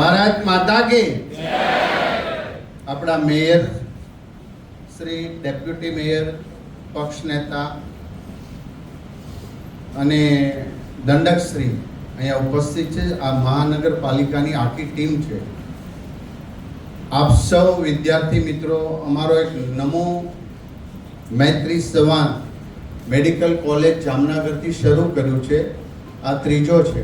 ભારત માતા કે આપણા મેયર શ્રી, ડેપ્યુટી મેયર, પક્ષ નેતા અને દંડક શ્રી અહીંયા ઉપસ્થિત છે. આ મહાનગરપાલિકાની આખી ટીમ છે. આપ સૌ વિદ્યાર્થી મિત્રો, અમારો એક નમો મૈત્રી સંવાદ મેડિકલ કોલેજ જામનગરથી શરૂ કર્યું છે. આ ત્રીજો છે.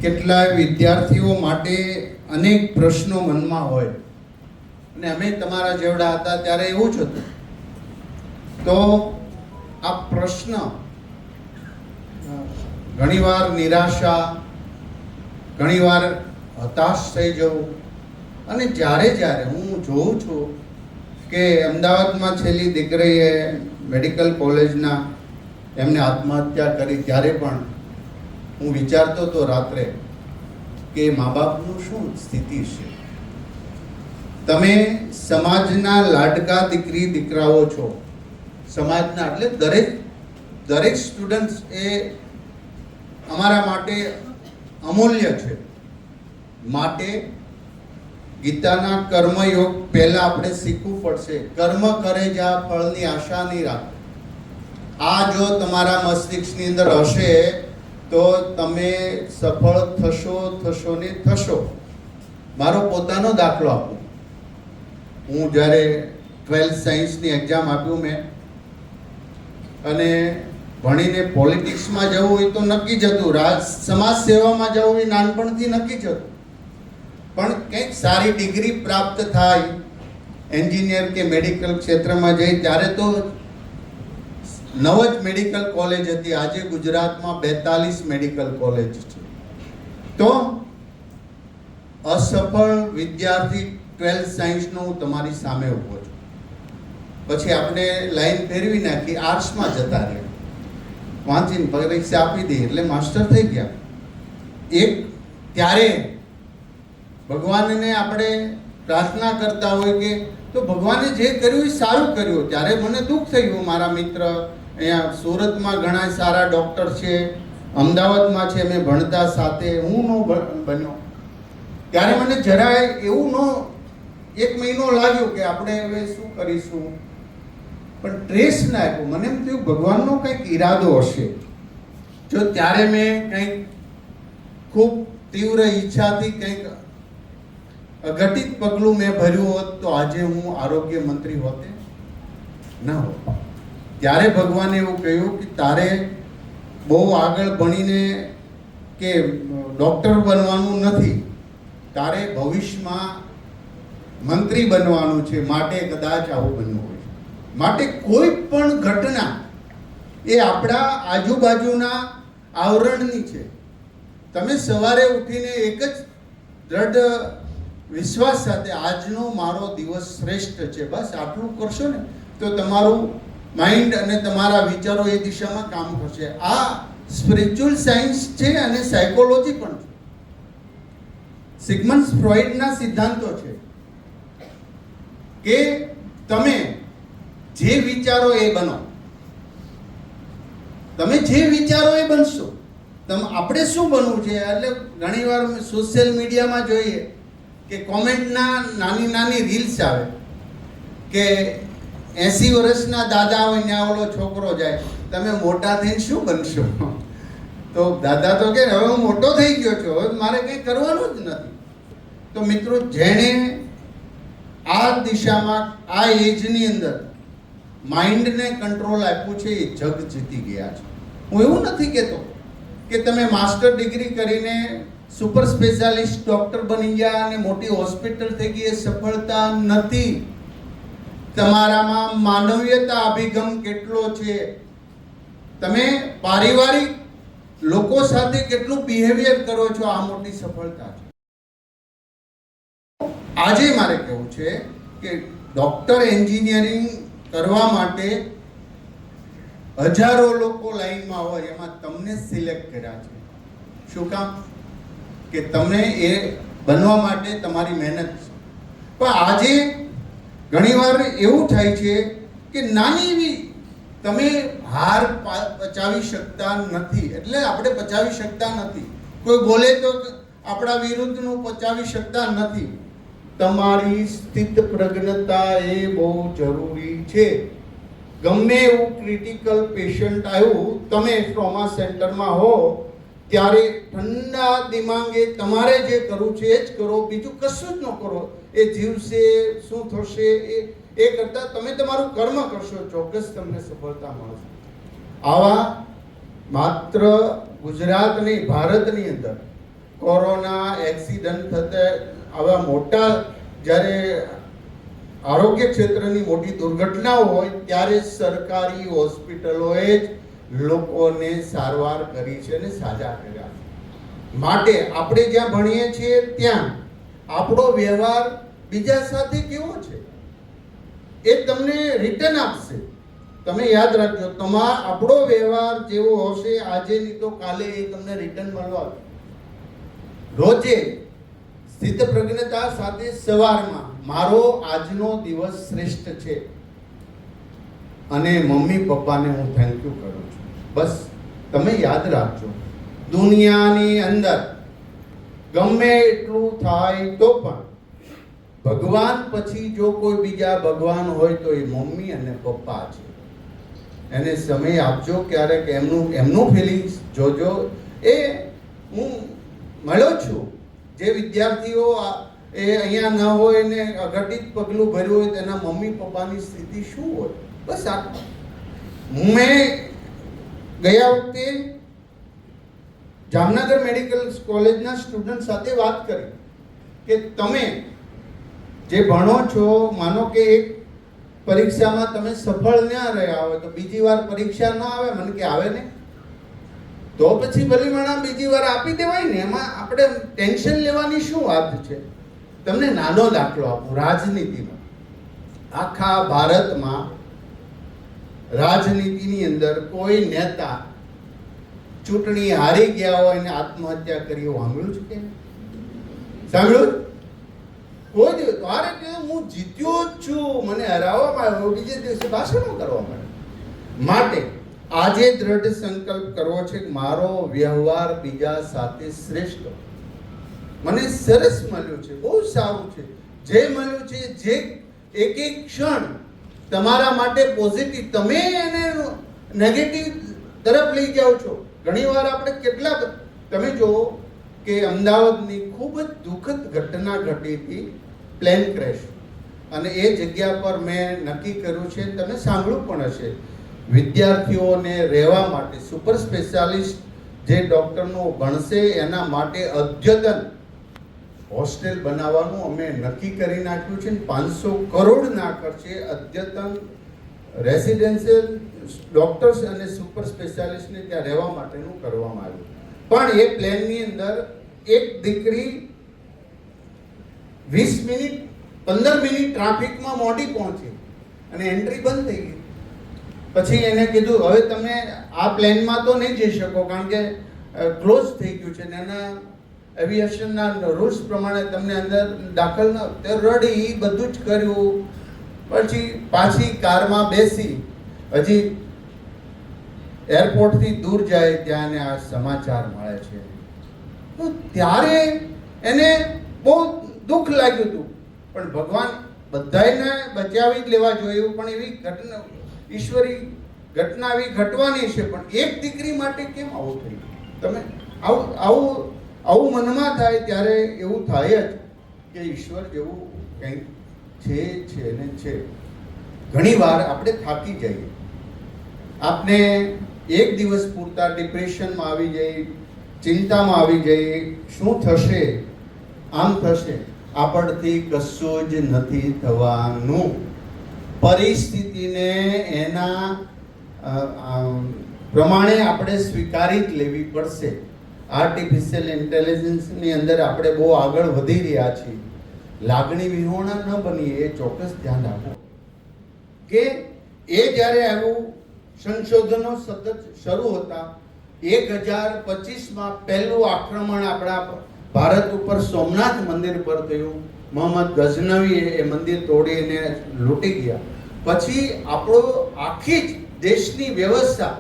કેટલાય વિદ્યાર્થીઓ માટે અનેક પ્રશ્નો મનમાં હોય અને અમે તમારા જેવડા હતા ત્યારે એવું જ હતું. તો આ પ્રશ્ન ઘણીવાર નિરાશા, ઘણીવાર હતાશ થઈ જવું, અને જ્યારે હું જોઉં છું કે અમદાવાદમાં છેલ્લી દીકરીએ મેડિકલ કોલેજના એમને આત્મહત્યા કરી, ત્યારે પણ હું વિચારતો હતો રાત્રે કે મા બાપનું શું સ્થિતિ છે. તમે સમાજના લાડકા દીકરી દીકરાઓ છો. સમાજના એટલે દરેક સ્ટુડન્ટ એ અમારા માટે અમૂલ્ય છે. માટે ગીતાના કર્મયોગ પહેલા આપણે શીખવું પડશે. કર્મ કરે જા ફળની આશા નહીં રાખ. આ જો તમારા મસ્તિષ્કની અંદર હશે તો તમે સફળ થશો ને થશો. મારો પોતાનો દાખલો આપું. હું જ્યારે 12th સાયન્સની એક્ઝામ આપ્યું મેં, અને ભણીને પોલિટિક્સમાં જવું હોય તો નક્કી જ હતું, સમાજ સેવામાં જવું એ નાનપણથી નક્કી જ હતું. પણ કંઈક સારી ડિગ્રી પ્રાપ્ત થાય, એન્જિનિયર કે મેડિકલ ક્ષેત્રમાં જઈ, ત્યારે તો નવ જ મેડિકલ કોલેજ હતી. આજે ગુજરાતમાં 42 મેડિકલ કોલેજ છે. તો અસફળ વિદ્યાર્થી 12th સાયન્સનો હું તમારી સામે ઊભો છું. પછી આપણે લાઈન ફેરવી નાખી, આર્ટ્સમાં જતા રહ્યા, વાંચીને પરીક્ષા આપી દઈ એટલે માસ્ટર થઈ ગયા. એક ત્યારે ભગવાનને આપણે પ્રાર્થના કરતા હોય કે તો ભગવાને જે કર્યું એ સારું કર્યું. ત્યારે મને દુઃખ થયું. મારા મિત્ર અહીંયા સુરતમાં ઘણા સારા ડૉક્ટર છે, અમદાવાદમાં છે, મેં ભણતા સાથે, હું નો બન્યો. ત્યારે મને જરાય એવું એક મહિનો લાગ્યો કે આપણે હવે શું કરીશું, પણ ટ્રેસ ના આપ્યો. મને એમ થયું ભગવાનનો કંઈક ઈરાદો હશે. જો ત્યારે મેં કંઈક ખૂબ તીવ્ર ઈચ્છાથી કંઈક અઘટિત પગલું મેં ભર્યું હોત તો આજે હું આરોગ્ય મંત્રી હોતે ના હોત. ત્યારે ભગવાને એવું કહ્યું કે તારે બહુ આગળ ભણીને કે ડૉક્ટર બનવાનું નથી, તારે ભવિષ્યમાં મંત્રી બનવાનું છે. માટે કદાચ આવું બનવું હોય. માટે કોઈ પણ ઘટના એ આપણા આજુબાજુના આવરણની છે. તમે સવારે ઉઠીને એક જ દ્રઢ વિશ્વાસ સાથે આજનો મારો દિવસ શ્રેષ્ઠ છે, બસ આટલું કરશો ને તો તમારું માઇન્ડ અને તમારા વિચારો એ દિશામાં કામ કરશે. આ સ્પિરિચ્યુઅલ સાયન્સ છે અને સાયકોલોજી પણ છે. સિગમન્ડ ફ્રોઈડના સિદ્ધાંતો છે કે તમે જે વિચારો એ બનો. તમે જે વિચારો એ બનશો. આપણે શું બનવું છે? એટલે ઘણીવાર સોશિયલ મીડિયામાં જોઈએ કે કોમેન્ટના નાની રીલ્સ આવે કે 80 વર્ષના દાદા હોય ને ઓલો છોકરો જાય, તમે મોટા થઈને શું બનશો? તો દાદા તો કે હવે હું મોટો થઈ ગયો છું, હવે મારે કંઈ કરવાનું જ નથી. તો મિત્રો, જેણે આ દિશામાં આ એજની અંદર માઇન્ડને કંટ્રોલ આપ્યું છે એ જગ જીતી ગયા છે. હું એવું નથી કહેતો કે તમે માસ્ટર ડિગ્રી કરીને સુપર સ્પેશિયાલિસ્ટ ડૉક્ટર બની ગયા અને મોટી હોસ્પિટલ થઈ ગઈ, એ સફળતા નથી. તમારામાં માનવીયતા અભિગમ કેટલો છે, તમે પારિવારિક લોકો સાથે કેટલું બિહેવિયર કરો છો, આ મોટી સફળતા છે. આજે મારે કહેવું છે કે ડૉક્ટર એન્જિનિયરિંગ કરવા માટે હજારો લોકો લાઈનમાં હોય, એમાં તમને સિલેક્ટ કર્યા છે. શું કામ? કે તમને એ બનવા માટે તમારી મહેનત છે. પણ આજે ઘણીવાર એવું થાય છે કે નાની એવી તમે હાર પચાવી શકતા નથી. એટલે આપણે પચાવી શકતા નથી. કોઈ બોલે તો આપણા વિરુદ્ધનું પચાવી શકતા નથી. તમારી સ્થિત પ્રજ્ઞતા એ બહુ જરૂરી છે. ગમે એવું ક્રિટિકલ પેશન્ટ આવ્યું, તમે ટ્રોમા સેન્ટરમાં હો ત્યારે ઠંડા દિમાગે તમારે જે કરવું છે એ જ કરો, બીજું કશું જ ન કરો. એ જીવશે, શું થશે એ કરતાં તમે તમારું કર્મ કરશો, ચોક્કસ તમને સફળતા મળશે. આવા માત્ર ગુજરાત નહીં, ભારતની અંદર કોરોના એક્સિડન્ટ થતા આવા મોટા, જ્યારે આરોગ્ય ક્ષેત્રની મોટી દુર્ઘટનાઓ હોય ત્યારે સરકારી હોસ્પિટલોએ જ લોકોને સારવાર કરી છે અને સાજા કર્યા. માટે આપણે જ્યાં ભણીએ છીએ ત્યાં આપણો વ્યવહાર બીજા સાથે કેવો છે એ તમને રિટર્ન આપશે. તમે યાદ રાખજો, આપણો વ્યવહાર જેવો હશે આજે નહીં તો કાલે એ તમને રિટર્ન મળવા. રોજે સ્થિત પ્રજ્ઞતા સાથે સવારમાં મારો આજનો દિવસ શ્રેષ્ઠ છે અને મમ્મી પપ્પાને હું થેન્ક યુ કરું છું. બસ તમે યાદ રાખજો, દુનિયાની અંદર ગમે એટલું થાય તો પણ ભગવાન પછી જો કોઈ બીજા ભગવાન હોય તો એ મમ્મી અને પપ્પા છે. એને સમય આપજો, ક્યારેક એમનું ફિલિંગ્સ જોજો. એ હું મળ્યો છું જે વિદ્યાર્થીઓ એ અહીંયા ન હોય ને અઘટિત પગલું ભર્યું હોય તેના મમ્મી પપ્પાની સ્થિતિ શું હોય. બસ આ મેં ગયા વખતે જામનગર મેડિકલ કોલેજના સ્ટુડન્ટ સાથે વાત કરી કે તમે જે ભણો છો, માનો કે એક પરીક્ષામાં તમે સફળ ન રહ્યા હોય તો બીજી વાર પરીક્ષા ન આવે. મને કે આવે ને તો પછી ભલીમણા બીજી વાર આપી દેવાય ને, એમાં આપણે ટેન્શન લેવાની શું વાત છે. તમને નાનો દાખલો આપું. રાજનીતિમાં આખા ભારતમાં રાજનીતિની અંદર કોઈ નેતા ચૂંટણી હારી ગયા હોય ને આત્મહત્યા કરી એવું સાંભળ્યું છે કે સાંભળ્યું? કોઈ દિવસ મારે કે હું જીત્યો જ છું, મને હરાવવામાં આવ્યો, બીજે દિવસે ભાષણો કરવા મળે. માટે આજે દ્રઢ સંકલ્પ કરવો છે કે મારો વ્યવહાર બીજા સાથે શ્રેષ્ઠ. મને સરસ મળ્યું છે, બહુ સારું છે. જે મળ્યું છે, જે એક એક ક્ષણ તમારા માટે પોઝિટિવ, તમે એને નેગેટિવ તરફ લઈ જાઓ છો. ઘણીવાર આપણે કેટલા, તમે જુઓ કે અમદાવાદની ખૂબ જ દુઃખદ ઘટના ઘટી હતી, પ્લેન ક્રેશ. અને એ જગ્યા પર મેં નક્કી કર્યું છે, તમે સાંભળ્યું પણ હશે, વિદ્યાર્થીઓને રહેવા માટે સુપર સ્પેશિયાલિસ્ટ જે ડૉક્ટરનો ભણશે એના માટે અદ્યતન હોસ્ટેલ બનાવવાનું અમે નક્કી કરી નાખ્યું છે. 500 કરોડના ખર્ચે અદ્યતન રેસિડેન્શિયલ ડૉક્ટર્સ અને સુપર સ્પેશિયાલિસ્ટને ત્યાં રહેવા માટેનું કરવામાં આવ્યું. પણ એ પ્લેનની અંદર એક દીકરી 20 મિનિટ 15 મિનિટ ટ્રાફિકમાં મોડી પહોંચી અને એન્ટ્રી બંધ થઈ ગઈ. પછી એને કીધું હવે તમે આ પ્લેનમાં તો નહીં જઈ શકો કારણ કે ક્લોઝ થઈ ગયું છે ને એના એવિએશનના રૂલ્સ પ્રમાણે તમને અંદર દાખલ ન. તે રડી, બધું જ કર્યું. પછી પાછી કારમાં બેસી, હજી એરપોર્ટથી દૂર જાય ત્યાં આ સમાચાર મળે છે. તો ત્યારે એને બહુ દુઃખ લાગ્યું હતું. પણ ભગવાન બધાને બચાવી જ લેવા જોઈએ, પણ એવી ઘટના, ઈશ્વરી ઘટના આવી ઘટવાની છે. પણ એક દીકરી માટે કેમ આવું થયું? તમે આવું મનમાં થાય ત્યારે એવું થાય જ કે ઈશ્વર જેવું કંઈક છે ને છે. ઘણીવાર આપણે થાકી જઈએ, આપણે એક દિવસ પૂરતા ડિપ્રેશનમાં આવી જઈએ, ચિંતામાં આવી જઈએ, શું થશે, આમ થશે. આપણથી કશું જ નથી થવાનું. પરિસ્થિતિને એના પ્રમાણે આપણે સ્વીકારી જ લેવી પડશે. આર્ટિફિશિયલ ઇન્ટેલિજન્સની અંદર આપણે બહુ આગળ વધી રહ્યા છીએ. લાગણી વિહોણા ન બનીએ, એ ચોક્કસ ધ્યાન રાખો કે એ જ્યારે આવું સંશોધનો સતત શરૂ હતા. 1025માં પહેલું આક્રમણ આપણા ભારત ઉપર સોમનાથ મંદિર પર થયું. મોહમ્મદ ગઝનવીએ એ મંદિર તોડીને લૂંટી ગયા. પછી આપણો આખી જ દેશની વ્યવસ્થા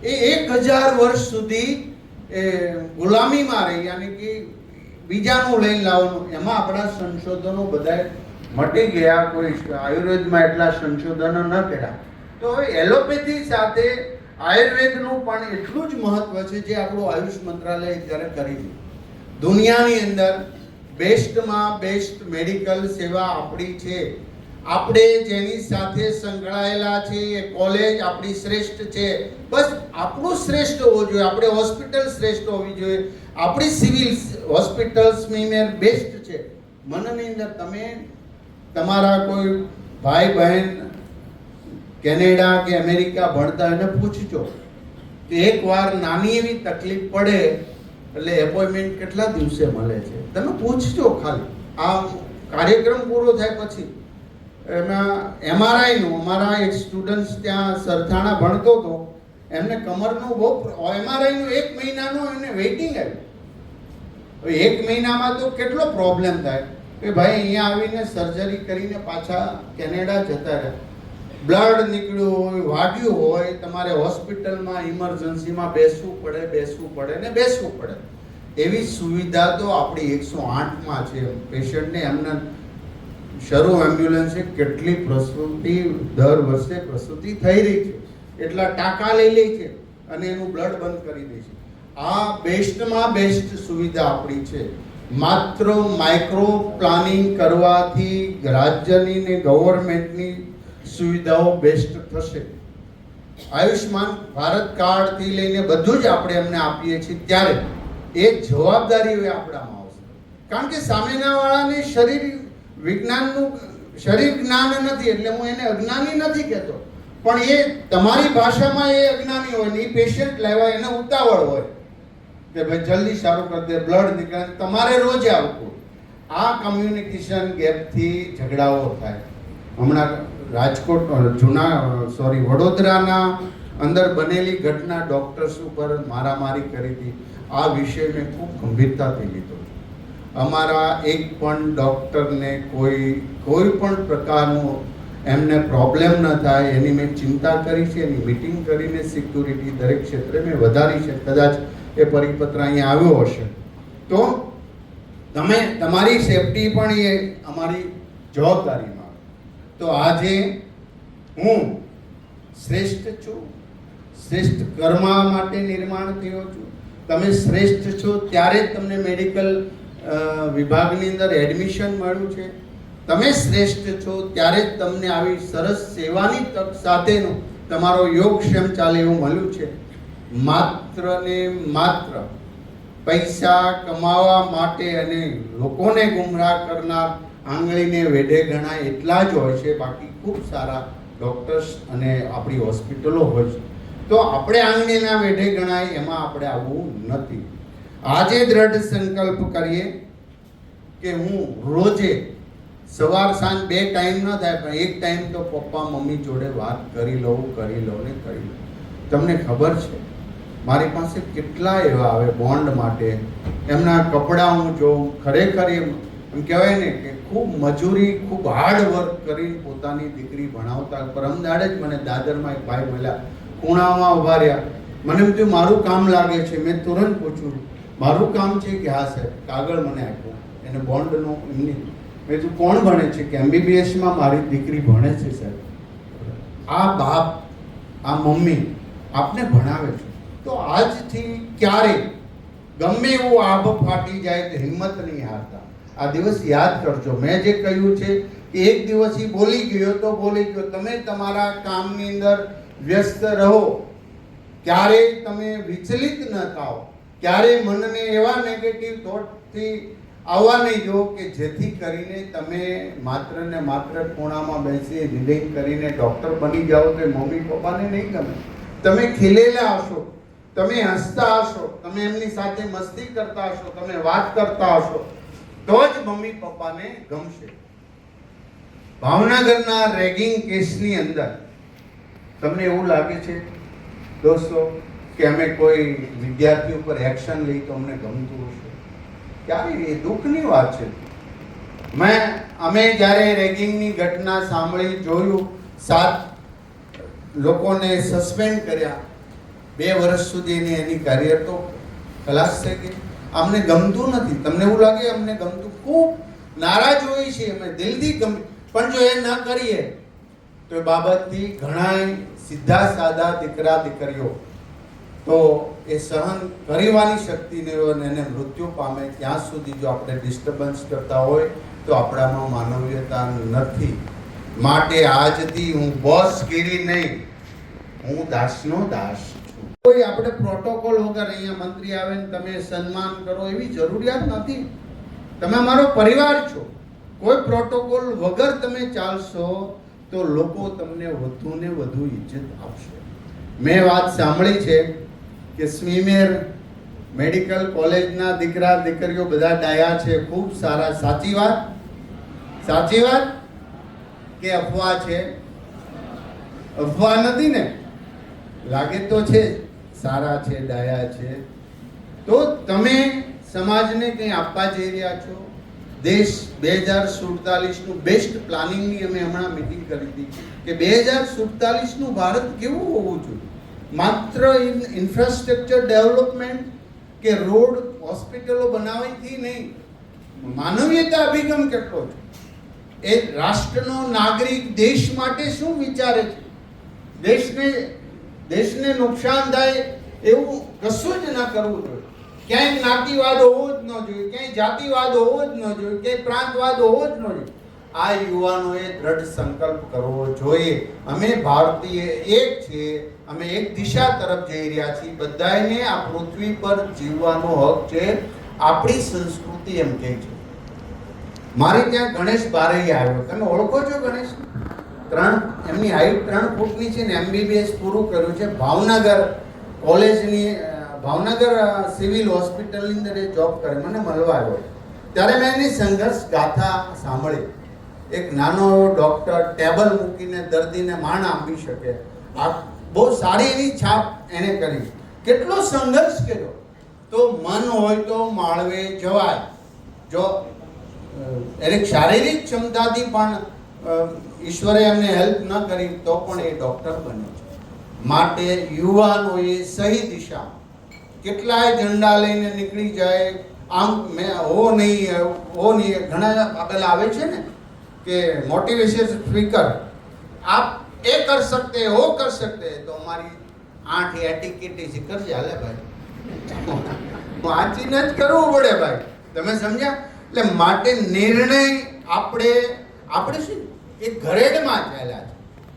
એ 1000 વર્ષ સુધી ગુલામીમાં રહી, યાની કે બીજાનું લઈને લાવવાનું. એમાં આપણા સંશોધનો બધાય મટી ગયા. કોઈ આયુર્વેદમાં એટલા સંશોધનો ન કર્યા. તો હવે એલોપેથી સાથે આયુર્વેદનું પણ એટલું જ મહત્વ છે જે આપણું આયુષ મંત્રાલય અત્યારે કરી છે. દુનિયાની અંદર બેસ્ટમાં બેસ્ટ મેડિકલ સેવા આપણી છે. આપણે જેની સાથે સંકળાયેલા છે એ કોલેજ આપણી શ્રેષ્ઠ છે. બસ આપણું શ્રેષ્ઠ હોવું જોઈએ. આપણે હોસ્પિટલ શ્રેષ્ઠ હોવી જોઈએ. આપણી સિવિલ હોસ્પિટલ્સ મેં બેસ્ટ છે. મનની અંદર તમે તમારા કોઈ ભાઈ બહેન કેનેડા કે અમેરિકા ભણતા એને પૂછજો કે એકવાર નાની એવી તકલીફ પડે એટલે એપોઇન્ટમેન્ટ કેટલા દિવસે મળે છે. તમે પૂછજો ખાલી. આ કાર્યક્રમ પૂરો થાય પછી એમાં MRI નું, અમારા એક સ્ટુડન્ટ્સ ત્યાં સરથાણા ભણતો હતો, એમને કમરનું બહુ MRI નું 1 મહિનાનું એમને વેઇટિંગ આવ્યું. 1 મહિનામાં તો કેટલો પ્રોબ્લેમ થાય કે ભાઈ અહીંયા આવીને સર્જરી કરીને પાછા કેનેડા જતા રહે. બ્લડ નીકળ્યું હોય, વાગ્યું હોય, તમારે હોસ્પિટલમાં ઇમરજન્સીમાં બેસવું પડે ને બેસવું પડે. એવી સુવિધા તો આપણી 108માં છે. પેશન્ટને એમને શરૂ એમ્બ્યુલન્સે કેટલી પ્રસૂતિ દર વર્ષે પ્રસૂતિ થઈ રહી છે, એટલા ટાંકા લઈ લે છે અને એનું બ્લડ બંધ કરી દે છે. આ બેસ્ટમાં બેસ્ટ સુવિધા આપણી છે. માત્ર માઇક્રો પ્લાનિંગ કરવાથી રાજ્યની ને ગવર્મેન્ટની સુવિધાઓ બેસ્ટ થશે. આયુષ્માન ભારત કાર્ડથી લઈને બધું જ આપણે એમને આપીએ છીએ ત્યારે એ જવાબદારી આપણામાં આવશે. કારણ કે સામેના વાળાને શરીર વિજ્ઞાનનું શરીર જ્ઞાન નથી, એટલે હું એને અજ્ઞાની નથી કહેતો, પણ એ તમારી ભાષામાં એ અજ્ઞાની હોય ને એ પેશન્ટ લેવા એને ઉતાવળ હોય કે ભાઈ જલ્દી સારું કરી દે, બ્લડ નીકળે, તમારે રોજ આવવું. આ કમ્યુનિકેશન ગેપથી ઝઘડાઓ થાય. હમણાં રાજકોટ વડોદરાના અંદર બનેલી ઘટના ડોક્ટર્સ ઉપર મારામારી કરી હતી. આ વિષય મેં ખૂબ ગંભીરતાથી લીધો. અમારા એક પણ ડોક્ટરને કોઈ પણ પ્રકારનું એમને પ્રોબ્લેમ ન થાય એની મેં ચિંતા કરી છે. એની મીટિંગ કરીને સિક્યુરિટી દરેક ક્ષેત્રે મેં વધારી છે. કદાચ એ પરિપત્ર અહીંયા આવ્યો હશે તો તમે તમારી સેફટી પણ એ અમારી જવાબદારીમાં. તો આજે હું શ્રેષ્ઠ છું, શ્રેષ્ઠ કર્મ માટે નિર્માણ થયો છું. તમે શ્રેષ્ઠ છો ત્યારે જ તમને મેડિકલ વિભાગની અંદર એડમિશન મળ્યું છે. તમે શ્રેષ્ઠ છો ત્યારે જ તમને આવી સરસ સેવાની તક સાથેનું તમારો યોગક્ષેમ ચાલે એવું મળ્યું છે. માત્ર ને માત્ર પૈસા કમાવા માટે અને લોકોને ગુમરાહ કરનાર આંગળીને વેઢે ગણાય એટલા જ હોય છે. બાકી ખૂબ સારા ડોક્ટર્સ અને આપણી હોસ્પિટલો હોય છે. તો આપણે આંગળીના વેઢે ગણાય એમાં આપણે આવવું નથી. આજે દ્રઢ સંકલ્પ કરીએ કે હું રોજે સવાર સાંજ 2 ટાઈમ ન થાય પણ 1 ટાઈમ તો પપ્પા મમ્મી જોડે વાત કરી લઉં. તમને ખબર છે મારી પાસે કેટલા એવા આવે બોન્ડ માટે, એમના કપડાં હું જોઉં. ખરેખર એમ કહેવાય ને કે ખૂબ મજૂરી, ખૂબ હાર્ડ વર્ક કરીને પોતાની દીકરી ભણાવતા. પરમદાડે જ મને દાદરમાં એક ભાઈ મળ્યા, ખૂણામાં ઊભા રહ્યા. મને એમ થયું મારું કામ લાગે છે. મેં તુરંત પૂછ્યું મારું કામ છે કે હા સાહેબ. કાગળ મને આપ્યું એને બોન્ડનું. એમની મેં તું કોણ ભણે છે કે MBBSમાં મારી દીકરી ભણે છે સાહેબ. આ બાપ, આ મમ્મી આપને ભણાવે છે. તો આજથી ક્યારે ગમે એવું આભ ફાટી જાય તો હિંમત નહીં હારતા. આ દિવસ યાદ કરજો. મેં જે કહ્યું છે કે એક દિવસ ઈ બોલી ગયો તો બોલી ગયો. તમે તમારા કામની અંદર વ્યસ્ત રહો. ક્યારેય તમે વિચલિત ન થાઓ. ક્યારેય મનને એવા નેગેટિવ થોટથી આવવા નહીં દો કે જેથી કરીને તમે માત્ર ને માત્ર ખૂણામાં બેસી રિલેટ કરીને ડૉક્ટર બની જાઓ તો મમ્મી પપ્પાને નહીં ગમે. તમે ખીલેલા હશો, તમે હસતા હશો, તમે એમની સાથે મસ્તી કરતા હશો, તમે વાત કરતા હશો તો જ મમ્મી પપ્પાને ગમશે. ભાવનગરના રેગિંગ કેસની અંદર તમને એવું લાગે છે દોસ્તો કે અમે કોઈ વિદ્યાર્થી ઉપર એક્શન લઈ તો અમને ગમતું હશે? ક્યારે? એ દુઃખની વાત છે. અમે જ્યારે રેગિંગની ઘટના સાંભળી, જોયું, 7 લોકોને સસ્પેન્ડ કર્યા, 2 વર્ષ સુધી એની કરિયર તો ખલાસ થઈ ગઈ. અમને ગમતું નથી. તમને એવું લાગે અમને ગમતું? ખૂબ નારાજ હોઈએ છીએ અમે દિલથી, પણ જો એ ન કરીએ તો એ બાબતથી ઘણા સીધા સાદા દીકરા દીકરીઓ તો એ સહન કરવાની શક્તિ નહીં હોય અને એને મૃત્યુ પામે ત્યાં સુધી જો આપણે ડિસ્ટર્બન્સ કરતા હોય તો આપણામાં માનવીયતા નથી. માટે આજથી હું બોસગીરી નહીં, હું દાસનો દાસ છું. કોઈ આપણે પ્રોટોકોલ વગર અહીંયા મંત્રી આવે ને તમે સન્માન કરો એવી જરૂરિયાત નથી. તમે મારો પરિવાર છો. કોઈ પ્રોટોકોલ વગર તમે ચાલશો તો લોકો તમને વધુ ને વધુ ઇજ્જત આપશે. મેં વાત સાંભળી છે કે સ્વીમેર મેડિકલ કોલેજના દીકરા દીકરીઓ બધા ડાયા છે, ખૂબ સારા. સાચી વાત? સાચી વાત કે અફવા છે? અફવા નથી ને? લાગે તો છે સારા છે, ડાયા છે. તો તમે સમાજને કંઈ આપવા જઈ રહ્યા છો. દેશ 2047 નું બેસ્ટ પ્લાનિંગની અમે હમણાં મીટિંગ કરી હતી કે 2047 નું ભારત કેવું હોવું જોઈએ. માત્ર ઇન્ફ્રાસ્ટ્રક્ચર ડેવલપમેન્ટ કે રોડ હોસ્પિટલો બનાવવાથી નહીં, માનવીયતા અભિગમ કેટલો છે. એ રાષ્ટ્રનો નાગરિક દેશ માટે શું વિચારે છે, દેશને નુકસાન થાય એવું કશું જ ના કરવું જોઈએ. ક્યાંય જ્ઞાતિવાદ હોવો જ ન જોઈએ, ક્યાંય જાતિવાદ હોવો જ ન જોઈએ, ક્યાંય પ્રાંતવાદ હોવો જ ન જોઈએ. આ યુવાનોએ દ્રઢ સંકલ્પ કરવો જોઈએ. અમે ભારતીય એક છીએ, અમે એક દિશા તરફ જઈ રહ્યા છીએ. બધાને આ પૃથ્વી પર જીવવાનો હક છે, આપણી સંસ્કૃતિ એમ કહે છે. મારે ત્યાં ગણેશ બારૈયા આવ્યો, તમે ઓળખો છો ગણેશ? એમની હાઈટ 3 ફૂટની છે ને MBBS પૂરું કર્યું છે. ભાવનગર કોલેજની ભાવનગર સિવિલ હોસ્પિટલની અંદર એ જોબ કરે. મને મળવા આવ્યો ત્યારે મેં એની સંઘર્ષ ગાથા સાંભળી. એક નાનો એવો ડોક્ટર ટેબલ મૂકીને દર્દીને માણ આપી શકે, આ બહુ સારી એવી છાપ એણે કરી. કેટલો સંઘર્ષ કર્યો. તો મન હોય તો માળવે જવાય. જો એને શારીરિક ક્ષમતાથી પણ ઈશ્વરે એમને હેલ્પ ન કરી તો પણ એ ડોક્ટર બન્યો છે. માટે યુવાનોએ સહી દિશા, કેટલાય ઝંડા લઈને નીકળી જાય, આમ મેં હો નહીં ઘણા પેલા આવે છે ને કે મોટિવેશન સ્પીકર, આપ એ કર सकते हो कर सकते हैं, તો અમારી 8 એટિકેટ છે કરજે હાલે ભાઈ, વાંચીને જ કરવું પડે ભાઈ. તમે સમજ્યા? એટલે માટે નિર્ણય આપણે શું એ ઘરેડમાં ચાલ્યા છે.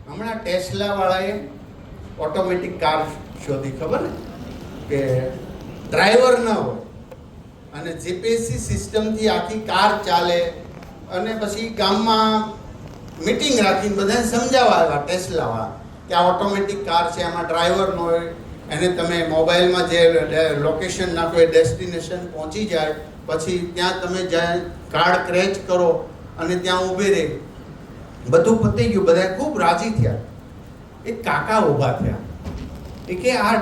હમણાં ટેસ્લા વાળાએ ઓટોમેટિક કાર શોધી, ખબર ને, કે ડ્રાઈવર ન હોય અને જીપીએસસી સિસ્ટમથી આખી કાર ચાલે. અને પછી ગામમાં મીટિંગ રાખીને બધાને સમજાવવા આવ્યા ટેસ્લાવાળા કે આ ઓટોમેટિક કાર છે, આમાં ડ્રાઈવર ન હોય, એને તમે મોબાઈલમાં જે લોકેશન નાખો એ ડેસ્ટિનેશન પહોંચી જાય. પછી ત્યાં તમે જાય કાર્ડ ક્રેચ કરો અને ત્યાં ઊભી રહી. બધું પતી ગયું, બધા ખૂબ રાજી થયા. એક કાકા ઊભા થયા, એ કે આ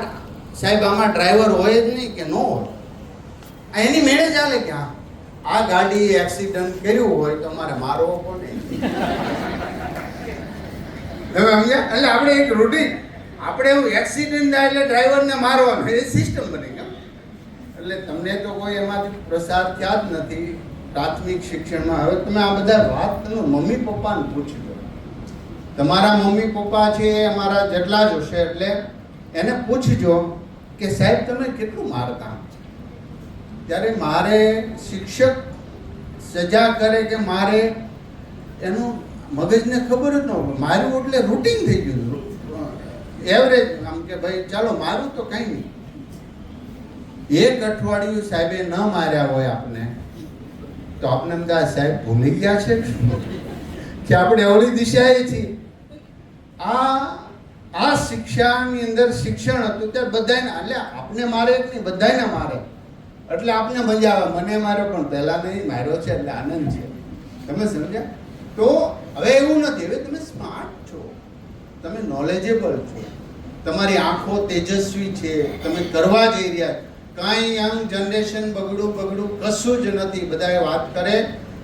સાહેબ આમાં ડ્રાઈવર હોય જ નહીં કે ન હોય? એની મેળે ચાલે કે આ ગાડી એક્સિડન્ટ કર્યું હોય તો મારે મારવો પડે. તમે સમજ્યા? એટલે આપણે એક રૂટીન, આપણે એવું એક્સિડન્ટ થાય એટલે ડ્રાઈવરને મારવાનું, એ સિસ્ટમ બની ગઈ. એટલે તમને તો કોઈ એમાંથી પ્રસાર થયા જ નથી પ્રાથમિક શિક્ષણમાં. હવે તમે આ બધા વાત તમે મમ્મી પપ્પાને પૂછજો. તમારા મમ્મી પપ્પા છે અમારા જેટલા જ હશે, એટલે એને પૂછજો કે સાહેબ તમે કેટલું મારતા. ત્યારે મારે શિક્ષક સજા કરે કે મારે એનું મગજને ખબર જ ન હોય. મારું એટલે રૂટીન થઈ ગયું, એવરેજ. આમ કે ભાઈ ચાલો મારું તો કંઈ નહીં. એક અઠવાડિયું સાહેબે ન માર્યા હોય આપને તો આપણે એમ કહે સાહેબ ભૂલી ગયા છે કે આપણે એવડી દિશાએ છીએ. આ શિક્ષાની અંદર શિક્ષણ હતું ત્યારે બધાને, એટલે આપને મારે જ નહીં, બધાને મારે એટલે આપને મજા આવે. મને માર્યો પણ પહેલા નહીં માર્યો છે એટલે આનંદ છે. તમે સમજ્યા? તો હવે એવું નથી. હવે તમે સ્માર્ટ છો, તમે નોલેજેબલ છો, તમારી આંખો તેજસ્વી છે, તમે કરવા જઈ રહ્યા. કાંઈ યંગ જનરેશન બગડું કશું જ નથી. બધાએ વાત કરે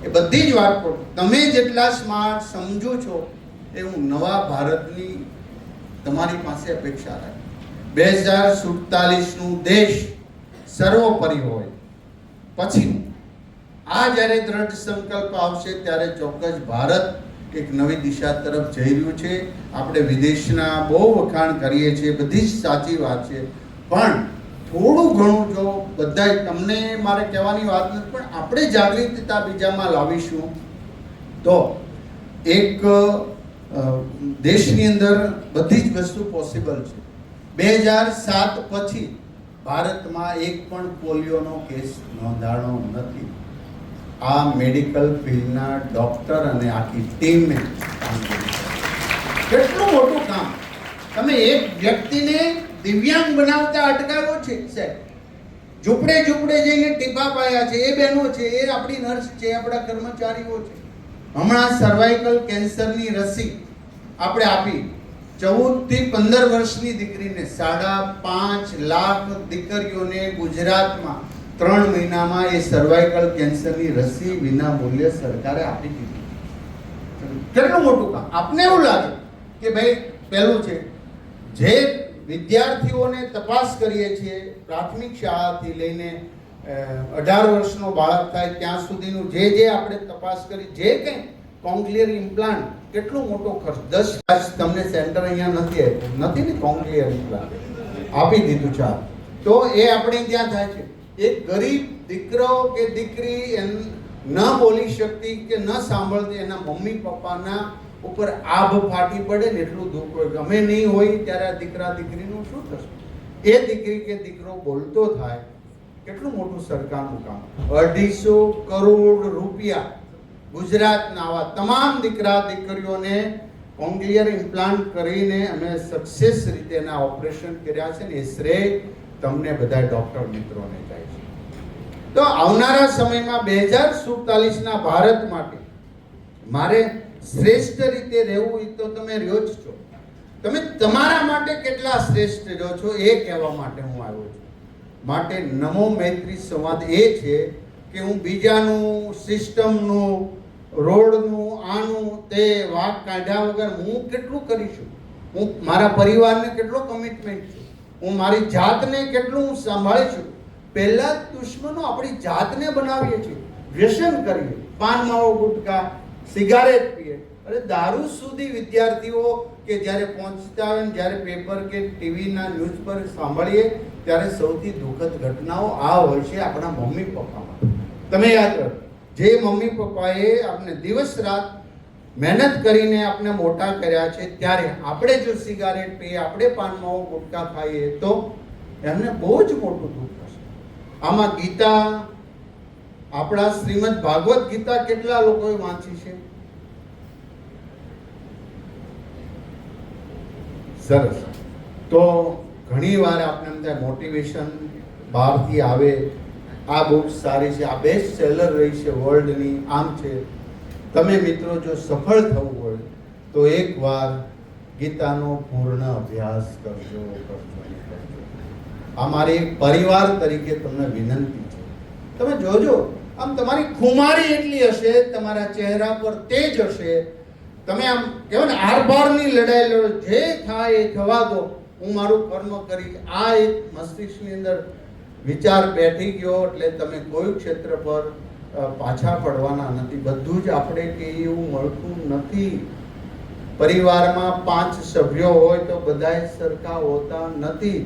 એ બધી જ વાત પર તમે જેટલા સ્માર્ટ સમજો છો એ હું નવા ભારતની તમારી પાસે અપેક્ષા રાખું. 2047 નું દેશ સર્વોપરી હોય, પછી આ જ્યારે દ્રઢ સંકલ્પ આવશે ત્યારે ચોક્કસ ભારત એક નવી દિશા તરફ જઈ રહ્યું છે. આપણે વિદેશના બહુ વખાણ કરીએ છીએ, બધી જ સાચી વાત છે, પણ થોડું ઘણું જો બધાય, તમને મારે કહેવાની વાત નથી, પણ આપણે જાગૃતતા બીજામાં લાવીશું તો એક દેશની અંદર બધી જ વસ્તુ પોસિબલ છે. 2007 પછી ભારતમાં એક પણ પોલિયોનો કેસ નોંધાણો નથી. આ મેડિકલ ફિલ્ડના ડોક્ટર અને આખી ટીમે કામ કર્યું. કેટલું મોટું કામ! તમે એક વ્યક્તિને દિવ્યાંગ બનાવતા અટકાવ્યો છે સાહેબ. ઝૂંપડે ઝૂંપડે જઈને ટીપા પાયા છે, એ બહેનો છે, એ આપણી નર્સ છે, આપણા કર્મચારીઓ છે. હમણાં સર્વાઇકલ કેન્સરની રસી આપણે આપી. 14 થી 15 વર્ષની દીકરીને 5.5 લાખ દીકરીઓને ગુજરાતમાં 3 મહિનામાં એ સર્વાઇકલ કેન્સરની રસી વિના મૂલ્યે સરકારે આપી દીધી. કેટલું મોટું કામ! આપને એવું લાગે કે ભાઈ પહેલું છે જે વિદ્યાર્થીઓને તપાસ કરીએ છીએ, પ્રાથમિક શાળાથી લઈને 18 વર્ષનો બાળક થાય ત્યાં સુધીનું જે આપણે તપાસ કરી, જે કંઈ કોન્ક્લિયર ઇમ્પ્લાન્ટ, કેટલો મોટો ખર્ચ, 10 લાખ. તમને સેન્ટર અહીંયા નથી આપ્યું, નથી ને કોન્ક્લિયર ઇમ્પ્લાન્ટ આપી દીધું છે. તો એ આપણે ત્યાં થાય છે. એક ગરીબ દીકરો કે દીકરી ન બોલી શકતી કે ન સાંભળતી, એના મમ્મી પપ્પાના ઉપર આભ ફાટી પડે ને એટલું દુઃખ હોય. ગમે નહીં હોય ત્યારે આ દીકરા દીકરીનું શું થશે? એ દીકરી કે દીકરો બોલતો થાય, કેટલું મોટું સરકારનું કામ. 250 કરોડ રૂપિયા ગુજરાતના આવા તમામ દીકરા દીકરીઓને કોન્ક્લિયર ઇમ્પ્લાન્ટ કરીને અમે સક્સેસ રીતે એના ઓપરેશન કર્યા છે ને એ શ્રેય તમને બધા ડોક્ટર મિત્રોને જાય છે. તો આવનારા સમયમાં 2047ના ભારત માટે મારે શ્રેષ્ઠ રીતે રહેવું હોય તો તમે રહ્યો જ છો. તમે તમારા માટે કેટલા શ્રેષ્ઠ રહ્યો છો એ કહેવા માટે હું આવ્યો છું. માટે નમો મૈત્રી સંવાદ એ છે કે હું બીજાનું, સિસ્ટમનું, રોડનું, આનું તે વાક કાઢ્યા વગર હું કેટલું કરીશું, હું મારા પરિવારને કેટલો કમિટમેન્ટ છું, હું મારી જાતને કેટલું હું સંભાળીશું. પહેલા દુશ્મનો આપણી જાતને બનાવીએ છીએ, વ્યસન કરીએ, પાન માવો ગુટકા, સિગારેટ પીએ. અરે દારૂ સુધી વિદ્યાર્થીઓ કે જ્યારે પહોંચતા હોય ને જ્યારે પેપર કે ટીવીના ન્યૂઝ પર સાંભળીએ ત્યારે સૌથી દુઃખદ ઘટનાઓ આ હોય છે આપણા મમ્મી પપ્પામાં. તમે યાદ રાખો, જે મમ્મી પપ્પાએ આપણે દિવસ રાત મહેનત કરીને આપણે મોટા કર્યા છે, ત્યારે આપણે જો સિગારેટ પીએ, આપણે પાન માવો ગુટકા ખાઈએ તો એમને બહુ જ મોટું દુઃખ થશે. આમાં ગીતા, આપણા શ્રીમદ ભાગવત ગીતા કેટલા લોકોએ વાંચી છે? સરસ. તો ઘણી વાર આપણે એમ થાય મોટિવેશન બહારથી આવે, આ બુક સારી છે, આ બેસ્ટ સેલર રહી છે વર્લ્ડની, આમ છે. તમે મિત્રો જો સફળ થવું હોય તો એકવાર ગીતાનો પૂર્ણ અભ્યાસ કરજો. આ મારી એક પરિવાર તરીકે તમને વિનંતી છે. તમે જોજો, આમ તમારી ખુમારી એટલી હશે, તમારા ચહેરા પર તેજ હશે, તમે આમ કહેવાય ને આરપારની લડાઈ લડો, જે થાય એ થવા દો, હું મારું કર્મ કરી. આ એક મસ્તિષ્કની અંદર વિચાર બેઠી ગયો એટલે તમે કોઈ ક્ષેત્ર પર પાછા પડવાના નથી. બધું જ આપણે કે એવું મળતું નથી. પરિવારમાં 5 સભ્યો હોય તો બધાય સરખા હોતા નથી.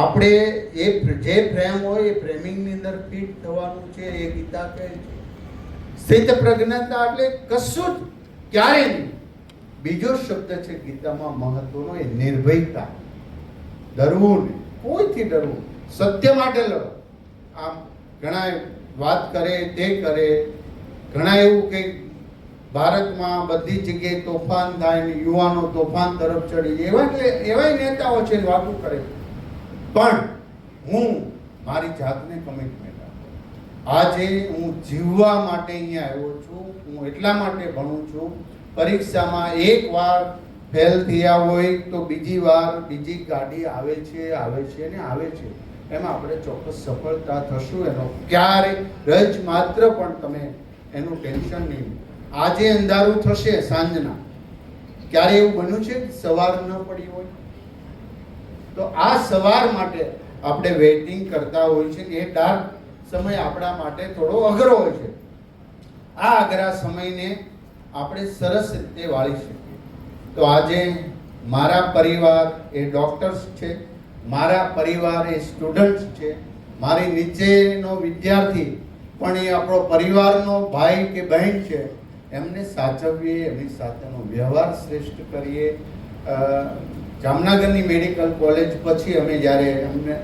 આપણે એ જે પ્રેમ હોય એ પ્રેમિંગની અંદર ફિટ થવાનું છે. એ ગીતા કહે છે. સ્થિત પ્રજ્ઞતા એટલે કશું જ ક્યારે નહીં. બીજો શબ્દ છે ગીતામાં મહત્વનો, એ નિર્ભયતા. ડરવું નહીં, કોઈથી ડરવું. સત્ય માટે લડો. આમ ઘણા વાત કરે, તે કરે, ઘણા એવું કે ભારતમાં બધી જગ્યાએ તોફાન થાય ને યુવાનો તોફાન તરફ ચડી, એવા નેતાઓ છે વાતો કરે. પણ હું મારી જાતને કમિટમેન્ટ આપું. આજે હું જીવવા માટે અહીંયા આવ્યો છું. હું એટલા માટે ભણું છું. પરીક્ષામાં એક વાર ફેલ થયા હોય તો બીજી વાર બીજી ગાડી આવે છે ને આવે છે. એમાં આપણે ચોક્કસ સફળતા થશું. એનો ક્યારે રજ માત્ર પણ તમે એનું ટેન્શન નહીં. આજે અંધારું થશે સાંજના, ક્યારે એવું બન્યું છે સવાર ન પડી હોય? તો આ સવાર માટે આપણે વેઇટિંગ કરતા હોય છે. એ ડાર્ક સમય આપણા માટે થોડો અઘરો હોય છે. આ અઘરા સમયને આપણે સરસ રીતે વાળી શકીએ. તો આજે મારા પરિવાર એ ડોક્ટર્સ છે, મારા પરિવાર એ સ્ટુડન્ટ્સ છે, મારી નીચેનો વિદ્યાર્થી પણ એ આપણો પરિવારનો ભાઈ કે બહેન છે. એમને સાચવીએ, એમની સાથેનો વ્યવહાર શ્રેષ્ઠ કરીએ. જામનગરની મેડિકલ કોલેજ પછી અમે જ્યારે અમને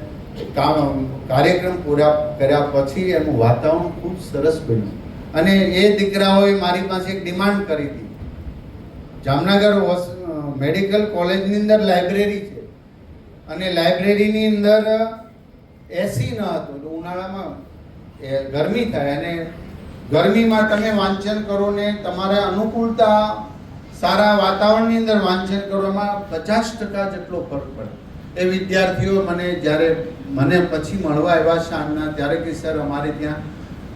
કાર્યક્રમ પૂરા કર્યા પછી એનું વાતાવરણ ખૂબ સરસ બન્યું અને એ દીકરાઓએ મારી પાસે એક ડિમાન્ડ કરી હતી. જામનગર મેડિકલ કોલેજની અંદર લાઇબ્રેરી છે અને લાઇબ્રેરીની અંદર એસી ન હતું. ઉનાળામાં ગરમી થાય અને ગરમીમાં તમે વાંચન કરો ને તમારે અનુકૂળતા સારા વાતાવરણની અંદર વાંચન કરવામાં 50% જેટલો ફરક પડે. એ વિદ્યાર્થીઓ મને પછી મળવા આવ્યા શાળાના ત્યારે કે સર અમારે ત્યાં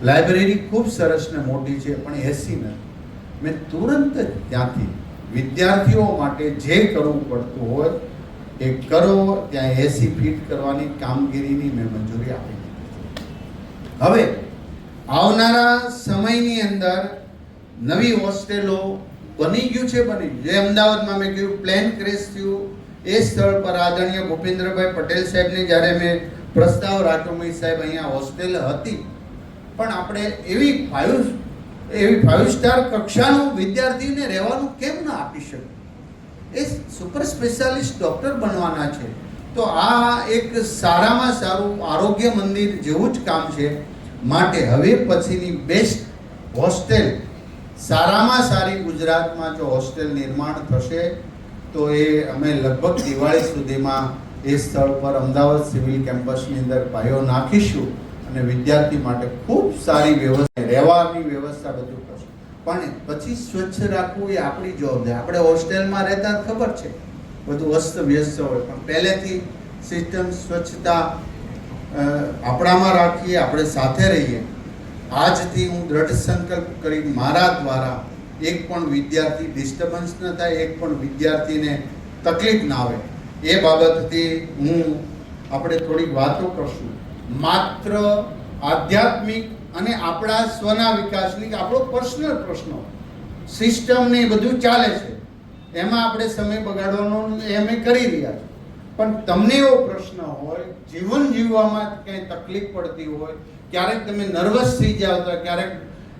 લાઇબ્રેરી ખૂબ સરસ ને મોટી છે પણ એસી નથી. મેં તુરંત જ ત્યાંથી વિદ્યાર્થીઓ માટે જે કરવું પડતું હોય એ કરો, ત્યાં એસી ફિટ કરવાની કામગીરીની મેં મંજૂરી આપી દીધી. હવે આવનારા સમયની અંદર નવી હોસ્ટેલો બની ગયું છે. જે અમદાવાદમાં મેં કહ્યું પ્લેન ક્રેશ થયું એ સ્થળ પર આદરણીય ભૂપેન્દ્રભાઈ પટેલ સાહેબને જ્યારે મેં પ્રસ્તાવ રાખ્યો, મેં સાહેબ અહીંયા હોસ્ટેલ હતી પણ આપણે એવી ફાઇવ સ્ટાર કક્ષાનું વિદ્યાર્થીને રહેવાનું કેમ ના આપી શકીએ? એ સુપર સ્પેશિયાલિસ્ટ ડૉક્ટર બનવાના છે. તો આ એક સારામાં સારું આરોગ્ય મંદિર જેવું જ કામ છે. માટે હવે પછીની બેસ્ટ હોસ્ટેલ સારામાં સારી ગુજરાતમાં જો હોસ્ટેલ નિર્માણ થશે તો એ અમે લગભગ દિવાળી સુધીમાં એ સ્થળ પર અમદાવાદ સિવિલ કેમ્પસની અંદર પાયો નાખીશું અને વિદ્યાર્થી માટે ખૂબ સારી વ્યવસ્થા, રહેવાની વ્યવસ્થા બધું કરશું. પણ પછી સ્વચ્છ રાખવું એ આપણી જવાબદારી. આપણે હોસ્ટેલમાં રહેતા ખબર છે બધું અસ્ત વ્યસ્ત હોય, પણ પહેલેથી સિસ્ટમ સ્વચ્છતા આપણામાં રાખીએ, આપણે સાથે રહીએ. આજથી હું દ્રઢ સંકલ્પ કરી મારા દ્વારા એક પણ વિદ્યાર્થી ડિસ્ટર્બન્સ ન થાય, એક પણ વિદ્યાર્થીને તકલીફ ના આવે એ બાબતથી આપણે થોડીક વાતો કરશું. માત્ર આધ્યાત્મિક અને આપણા સ્વના વિકાસની, આપણો પર્સનલ પ્રશ્નો સિસ્ટમ ને બધું ચાલે છે એમાં આપણે સમય બગાડવાનો એ અમે કરી રહ્યા છીએ. પણ તમને એવો પ્રશ્ન હોય, જીવન જીવવામાં કંઈ તકલીફ પડતી હોય, ક્યારેક તમે નર્વસ થઈ જાવ તો ક્યારેક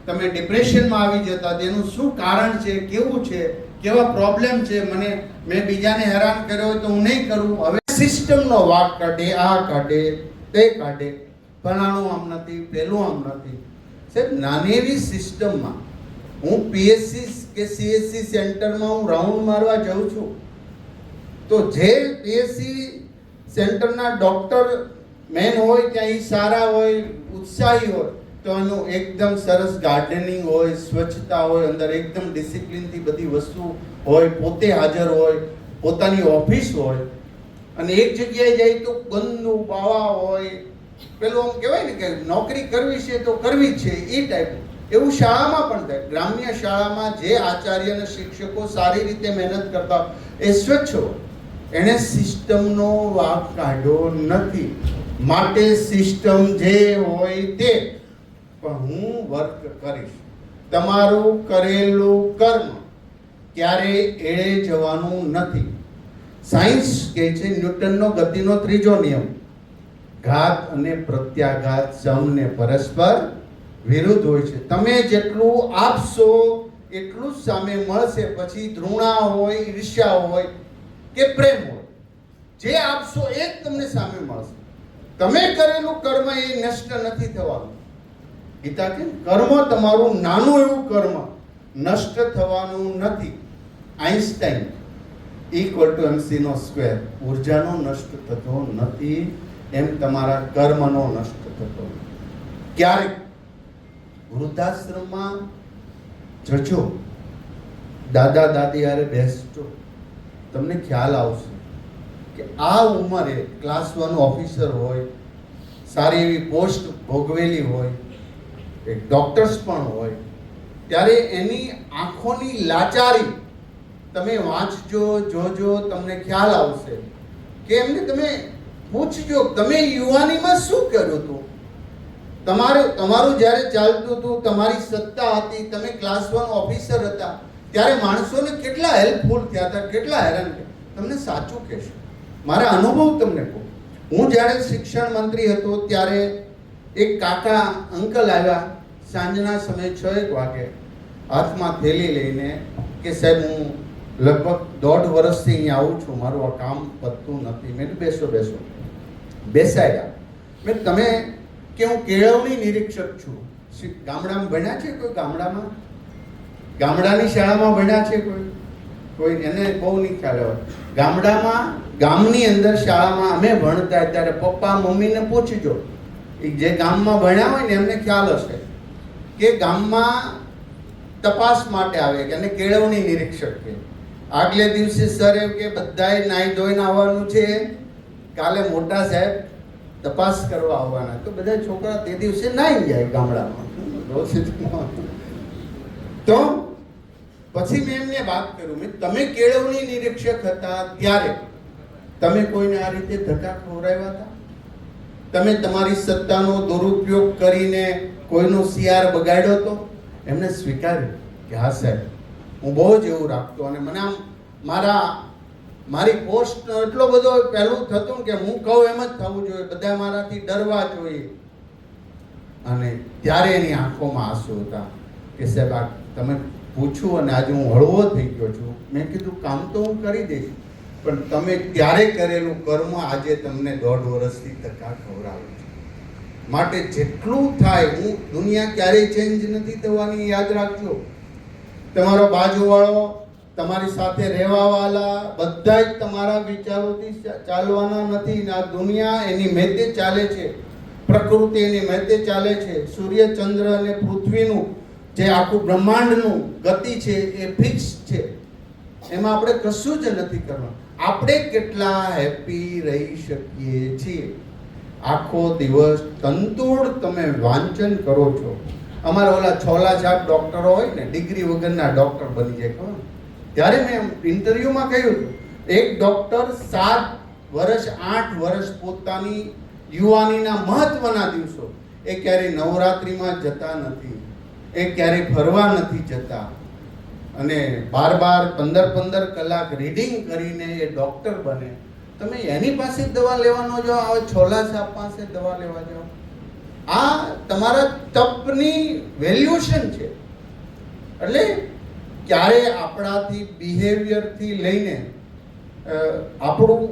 તમે ડિપ્રેશનમાં આવી જતા, તેનું શું કારણ છે, કેવું છે, કેવા પ્રોબ્લેમ છે, મેં બીજાને હેરાન કર્યો હોય તો હું નહીં કરું. હવે સિસ્ટમનો વાક કાઢે, આ કાઢે, તે કાઢે, ફલાણું આમ નથી, પેલું આમ નથી. સાહેબ નાની એવી સિસ્ટમમાં હું પીએસસી કે સીએસસી સેન્ટરમાં હું રાઉન્ડ મારવા જાઉં છું તો જે પીએસસી સેન્ટરના ડૉક્ટર મેન હોય ત્યાં એ સારા હોય, ઉત્સાહી હોય તો એનું એકદમ સરસ ગાર્ડનિંગ હોય, સ્વચ્છતા હોય, અંદર એકદમ ડિસિપ્લિનથી બધી વસ્તુ હોય, પોતે હાજર હોય, પોતાની ઓફિસ હોય. અને એક જગ્યાએ જાય તો ગંદુ બાવા હોય, પેલું આમ કહેવાય ને કે નોકરી કરવી છે તો કરવી છે એ ટાઈપ. એવું શાળામાં પણ થાય. ગ્રામ્ય શાળામાં જે આચાર્ય અને શિક્ષકો સારી રીતે મહેનત કરતા એ સ્વચ્છ હોય, એણે સિસ્ટમનો વાંક કાઢ્યો નથી. માટે સિસ્ટમ જે હોય તે પણ હું વર્ક કરીશ. તમારું કરેલું કર્મ ક્યારેય એળે જવાનું નથી. સાયન્સ કહે છે, ન્યૂટનનો ગતિનો ત્રીજો નિયમ, ઘાત અને પ્રત્યાઘાત સમને પરસ્પર વિરુદ્ધ હોય છે. તમે જેટલું આપશો એટલું જ સામે મળશે. પછી ધૃણા હોય, ઈર્ષ્યા હોય કે પ્રેમ હોય, જે આપશો એ જ તમને સામે મળશે. તમે કરેલું કર્મ એ નષ્ટ નથી થવાનું. ગીતા કે કર્મ તમારું નાનું એવું કર્મ નષ્ટ થવાનું નથી. આઈન્સ્ટાઈન = mc², ઉર્જાનો નષ્ટ થતો નથી, એમ તમારા કર્મનો નષ્ટ થતો. ક્યારેક વૃદ્ધાશ્રમમાં જજો, દાદા દાદી હારે બેસજો, તમને ખ્યાલ આવશે કે આ ઉંમરે ક્લાસ 1 ઓફિસર હોય, સારી એવી પોસ્ટ ભોગવેલી હોય, એક ડોક્ટર્સ પણ હોય, ત્યારે એની આંખોની લાચારી તમે વાંચજો, જોજો, તમને ખ્યાલ આવશે કે એમને તમે પૂછજો તમે યુવાનીમાં શું કર્યું હતું, તમારું જ્યારે ચાલતું હતું, તમારી સત્તા હતી, તમે ક્લાસ 1 ઓફિસર હતા, ત્યારે માણસોને કેટલા હેલ્પફુલ થયા હતા, કેટલા હેરાન થયા. તમને સાચું કહેશો, મારા અનુભવ તમને કહું. હું જ્યારે શિક્ષણ મંત્રી હતો ત્યારે એક કાકા અંકલ આવ્યા સાંજના સમયે 6 વાગે હાથમાં થેલી લઈને કે સાહેબ હું લગભગ 1.5 વર્ષથી અહીંયા આવું છું, મારું આ કામ પતતું નથી. મેં કીધું બેસો બેસાડ્યા. મેં તમે કે હું કેળવણી નિરીક્ષક છું. ગામડામાં ભણ્યા છે કોઈ? ગામડાની શાળામાં ભણ્યા છે કોઈ? એને બહુ નહીં ખ્યાલ હોય. ગામની અંદર શાળામાં અમે ભણતા ત્યારે પપ્પા મમ્મીને પૂછજો, જે ગામમાં ભણ્યા હોય ને એમને ખ્યાલ હશે કે ગામમાં તપાસ માટે આવે કે અને કેળવણી નિરીક્ષક કે આગલે દિવસે સર એમ કે બધાએ નાઈ ધોઈને આવવાનું છે, કાલે મોટા સાહેબ તપાસ કરવા આવવાના. તો બધા છોકરા તે દિવસે નાઈ જાય ગામડામાં. તો પછી મેં એમને વાત કર્યું, તમે કેળવણી નિરીક્ષક હતા ત્યારે તમે કોઈને આ રીતે ધક્કા ખવડાવ્યા હતા? તમે તમારી સત્તાનો દુરુપયોગ કરીને કોઈનો સીઆર બગાડ્યો હતો? એમને સ્વીકાર્યું કે હા સાહેબ, હું બહુ જ એવું રાખતો અને મને આમ મારી પોસ્ટ એટલો બધો પહેલું થતું કે હું કહું એમ જ થવું જોઈએ, બધા મારાથી ડરવા જોઈએ. અને ત્યારે એની આંખોમાં આંસુ હતા કે સાહેબ આ તમે પૂછ્યું અને આજે હું હળવો થઈ ગયો છું. મેં કીધું કામ તો હું કરી દઈશ, પણ તમે ત્યારે કરેલું કર્મ આજે તમને 1.5 વર્ષથી ધક્કા ખવડાવે છે. માટે જેટલું થાય, હું દુનિયા ક્યારેય ચેન્જ નથી થવાની, યાદ રાખજો. તમારો બાજુવાળો, તમારી સાથે રહેવાવાળા બધા જ તમારા વિચારોથી ચાલવાના નથી. આ દુનિયા એની મેતે ચાલે છે, પ્રકૃતિ એની મેતે ચાલે છે. સૂર્ય, ચંદ્ર અને પૃથ્વીનું જે આખું બ્રહ્માંડનું ગતિ છે એ ફિક્સ છે, એમાં આપણે કશું જ નથી કરવાનું. આપણે કેટલા હેપી રહી શકીએ છીએ. આખો દિવસ તંતુડ તમે વાંચન કરો છો. અમારા ઓલા છોલા છાપ ડોક્ટરો હોય ને, ડિગ્રી વગરના ડોક્ટર બની જાય. ખબર ત્યારે મેં ઇન્ટરવ્યુમાં કહ્યું હતું, એક ડોક્ટર 7 વર્ષ 8 વર્ષ પોતાની યુવાનીના મહત્વના દિવસો એ ક્યારેય નવરાત્રિમાં જતા નથી, એ ક્યારેય ફરવા નથી જતા, અને 12-15 કલાક રીડિંગ કરીને એ ડોક્ટર બને. તમે એની પાસે દવા લેવાનો જાઓ, હવે છોલા સાહેબ પાસે દવા લેવા જાઓ. આ તમારા તપની વેલ્યુએશન છે. એટલે ક્યારે આપણાથી બિહેવિયરથી લઈને આપણું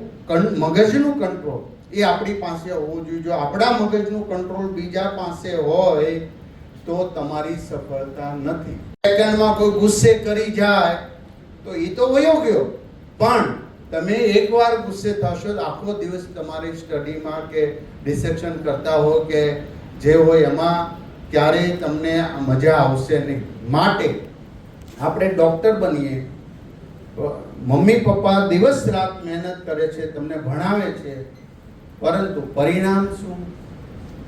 મગજનું કંટ્રોલ એ આપણી પાસે હોવું જોઈએ. જો આપણા મગજનું કંટ્રોલ બીજા પાસે હોય તો તમારી સફળતા નથી. સેકન્ડમાં કોઈ ગુસ્સે કરી જાય તો એ તો વયો ગયો, પણ તમે એકવાર ગુસ્સે થશો તો આખો દિવસ તમારી સ્ટડીમાં કે ડિસેક્શન કરતા હો કે જે હોય એમાં ક્યારેય તમને મજા આવશે નહીં. માટે આપણે ડૉક્ટર બનીએ, મમ્મી પપ્પા દિવસ રાત મહેનત કરે છે, તમને ભણાવે છે, પરંતુ પરિણામ શું?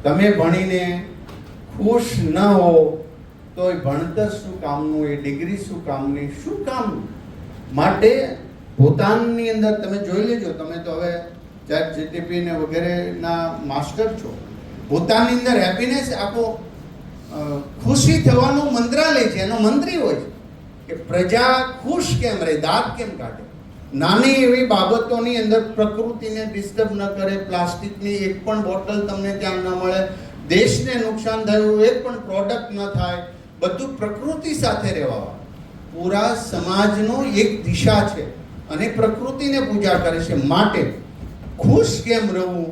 તમે ભણીને ખુશ ન હો તો એ ભણતર શું કામનું, એ ડિગ્રી શું કામની, શું કામનું? માટે પોતાની અંદર તમે જોઈ લેજો, તમે તો હવે ચેટ જીટીપી ને વગેરેના માસ્ટર છો. પોતાની અંદર હેપીનેસ, આખો ખુશી થવાનું મંત્રાલય છે, એનો મંત્રી હોય છે કે પ્રજા ખુશ કેમ રહે, દાંત કેમ કાઢે. નાની એવી બાબતોની અંદર પ્રકૃતિને ડિસ્ટર્બ ન કરે, પ્લાસ્ટિકની એક પણ બોટલ તમને ત્યાં ન મળે, દેશને નુકસાન થયું એક પણ પ્રોડક્ટ ન થાય, બધું પ્રકૃતિ સાથે રહેવા. પૂરા સમાજનો એક દિશા છે અને પ્રકૃતિને પૂજા કરે છે. માટે ખુશ કેમ રહેવું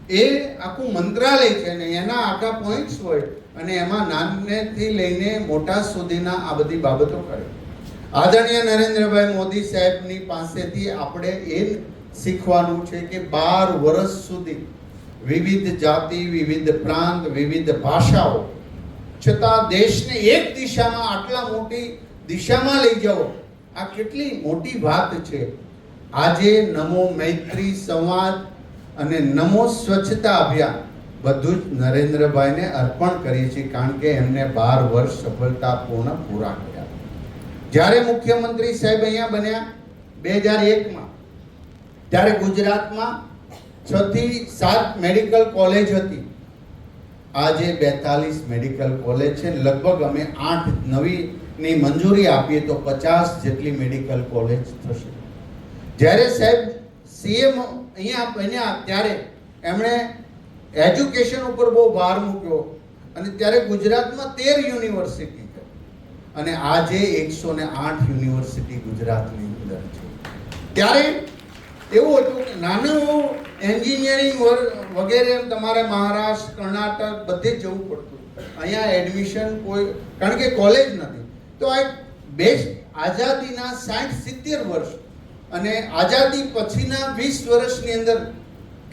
એ આખું મંત્રાલય છે અને એના આખા પોઈન્ટ્સ હોય અને એમાં નાનેથી લઈને મોટા સુધીના આ બધી બાબતો કરે. આદરણીય નરેન્દ્રભાઈ મોદી સાહેબની પાસેથી આપણે એ શીખવાનું છે કે 12 વર્ષ સુધી વિવિધ જાતિ, વિવિધ પ્રાંત, વિવિધ ભાષાઓ છતાં દેશને એક દિશામાં, આટલા મોટી દિશામાં લઈ જાઓ, આ કેટલી મોટી વાત છે. આજે નમો મૈત્રી સંવાદ અને નમો સ્વચ્છતા અભિયાન બધું જ નરેન્દ્રભાઈને અર્પણ કરીએ છીએ, કારણ કે એમને 12 વર્ષ સફળતાપૂર્ણ પૂરા કર્યા. જ્યારે મુખ્યમંત્રી સાહેબ અહીંયા બન્યા 2001માં, ત્યારે ગુજરાતમાં 6 થી 7 મેડિકલ કોલેજ હતી. આજે 42 મેડિકલ કોલેજ છે. લગભગ અમે 8 નવીની મંજૂરી આપીએ તો 50 જેટલી મેડિકલ કોલેજ થશે. જ્યારે સાહેબ સીએમ અહીંયા બન્યા ત્યારે એમણે એજ્યુકેશન ઉપર બહુ ભાર મૂક્યો અને ત્યારે ગુજરાતમાં 13 યુનિવર્સિટી છે અને આજે 108 યુનિવર્સિટી ગુજરાતની અંદર છે. ત્યારે એવું હતું કે નાનું એન્જિનિયરિંગ વગેરે તમારે મહારાષ્ટ્ર, કર્ણાટક બધે જવું પડતું. અહીંયા એડમિશન કોઈ, કારણ કે કોલેજ નથી. તો આ બેસ્ટ આઝાદીના 60-70 વર્ષ અને આઝાદી પછીના 20 વર્ષની અંદર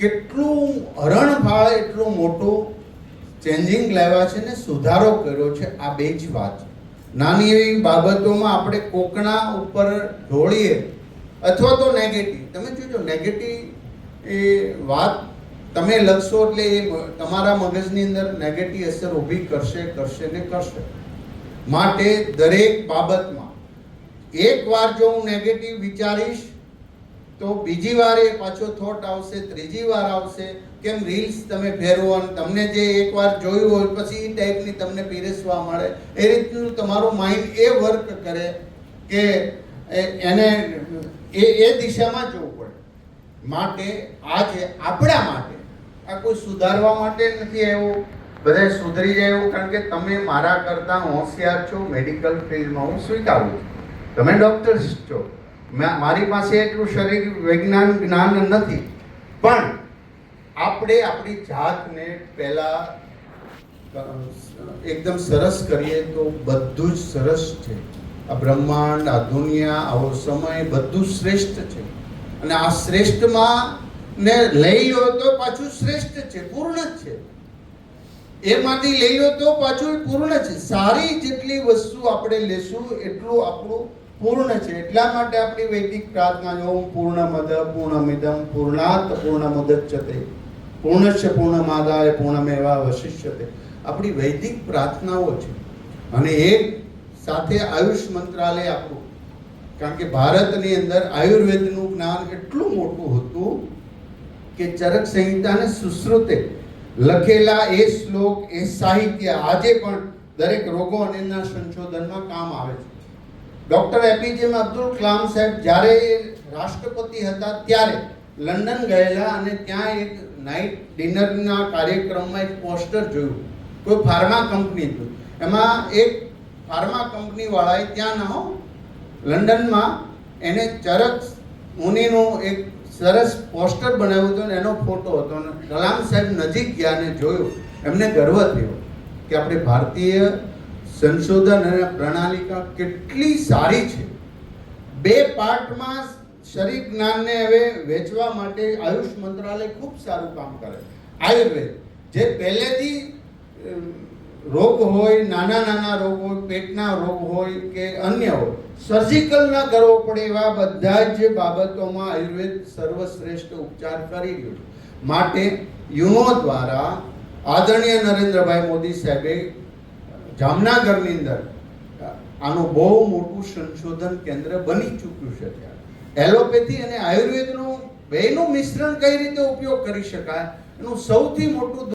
કેટલું હરણફાળ એટલો મોટો ચેન્જિંગ લાવ્યા છે ને સુધારો કર્યો છે. આ બે જ વાત. નાની એવી બાબતોમાં આપણે કોકણા ઉપર ઢોળીએ અથવા તો નેગેટિવ, તમે જોજો નેગેટિવ એ વાત તમે લખશો એટલે એ તમારા મગજની અંદર નેગેટિવ અસર ઊભી કરશે ને કરશે. માટે દરેક બાબતમાં એકવાર જો હું નેગેટિવ વિચારીશ તો બીજી વાર એ પાછો થોટ આવશે, ત્રીજી વાર આવશે. કેમ રીલ્સ તમે ફેરવો અને તમને જે એકવાર જોયું હોય પછી એ ટાઈપની તમને પીરસવા મળે, એ રીતનું તમારું માઇન્ડ એ વર્ક કરે કે એને એ દિશામાં જવું પડે. માટે આજે આપણા માટે આ કોઈ સુધારવા માટે નથી આવ્યું, બધા સુધરી જાય એવું, કારણ કે તમે મારા કરતાં હોશિયાર છો મેડિકલ ફિલ્ડમાં, હું સ્વીકારું છું. તમે ડૉક્ટર છો, મારી પાસે એટલું શરીર વિજ્ઞાન જ્ઞાન નથી, પણ આપણે આપણી જાતને પહેલા એકદમ સરસ કરીએ તો બધું જ સરસ છે. આ બ્રહ્માંડ, આ દુનિયા, આવો સમય બધું શ્રેષ્ઠ છે અને આ શ્રેષ્ઠમાં ને લઈ લો તો પાછું શ્રેષ્ઠ છે, પૂર્ણ જ છે. એમાંથી લઈ લો તો પાછું પૂર્ણ છે. સારી જેટલી વસ્તુ આપણે લેશું એટલું આપણું પૂર્ણ છે. એટલા માટે આપણી વૈદિક પ્રાર્થના જો પૂર્ણમદ પૂર્ણમિદમ પૂર્ણાત પૂર્ણમુદચ્યતે પૂર્ણસ્ય પૂર્ણમાદાય પૂર્ણમેવાવશિષ્યતે આપણી વૈદિક પ્રાર્થનાઓ છે. અને એક સાથે આયુષ મંત્રાલય આપણું, કારણ કે ભારતની અંદર આયુર્વેદનું જ્ઞાન એટલું મોટું હતું કે ચરક સંહિતાને સુશ્રુતે લખેલા એ શ્લોક, એ સાહિત્ય આજે પણ દરેક રોગો અને એના સંશોધનમાં કામ આવે છે. ડૉક્ટર એપીજે અબ્દુલ કલામ સાહેબ જ્યારે રાષ્ટ્રપતિ હતા ત્યારે લંડન ગયેલા અને ત્યાં એક નાઇટ ડિનરના કાર્યક્રમમાં એક પોસ્ટર જોયું, કોઈ ફાર્મા કંપની હતું. એમાં એક ફાર્મા કંપનીવાળાએ ત્યાં ના લંડનમાં એને ચરક મુનિનું એક સરસ પોસ્ટર બનાવ્યું હતું અને એનો ફોટો હતો અને કલામ સાહેબ નજીક ગયા અને જોયું. એમને ગર્વ થયો કે આપણે ભારતીય સંશોધન અને પ્રણાલિકા કેટલી સારી છે. 2 પાર્ટમાં શરીર જ્ઞાનને હવે વેચવા માટે આયુષ મંત્રાલય ખૂબ સારું કામ કરે. આયુર્વેદ જે પહેલેથી રોગ હોય, નાના રોગ હોય, પેટના રોગ હોય કે અન્ય હોય, સર્જિકલ ના કરવો પડે એવા બધા જ બાબતોમાં આયુર્વેદ સર્વશ્રેષ્ઠ ઉપચાર કરી રહ્યું છે. માટે યુનો દ્વારા આદરણીય નરેન્દ્રભાઈ મોદી સાહેબે જામનગરની અંદર આનું બહુ મોટું સંશોધન કેન્દ્ર બની ચૂક્યું છે. એલોપેથી અને આયુર્વેદનું બેનું મિશ્રણ કઈ રીતે ઉપયોગ કરી શકાય એનું સૌથી મોટું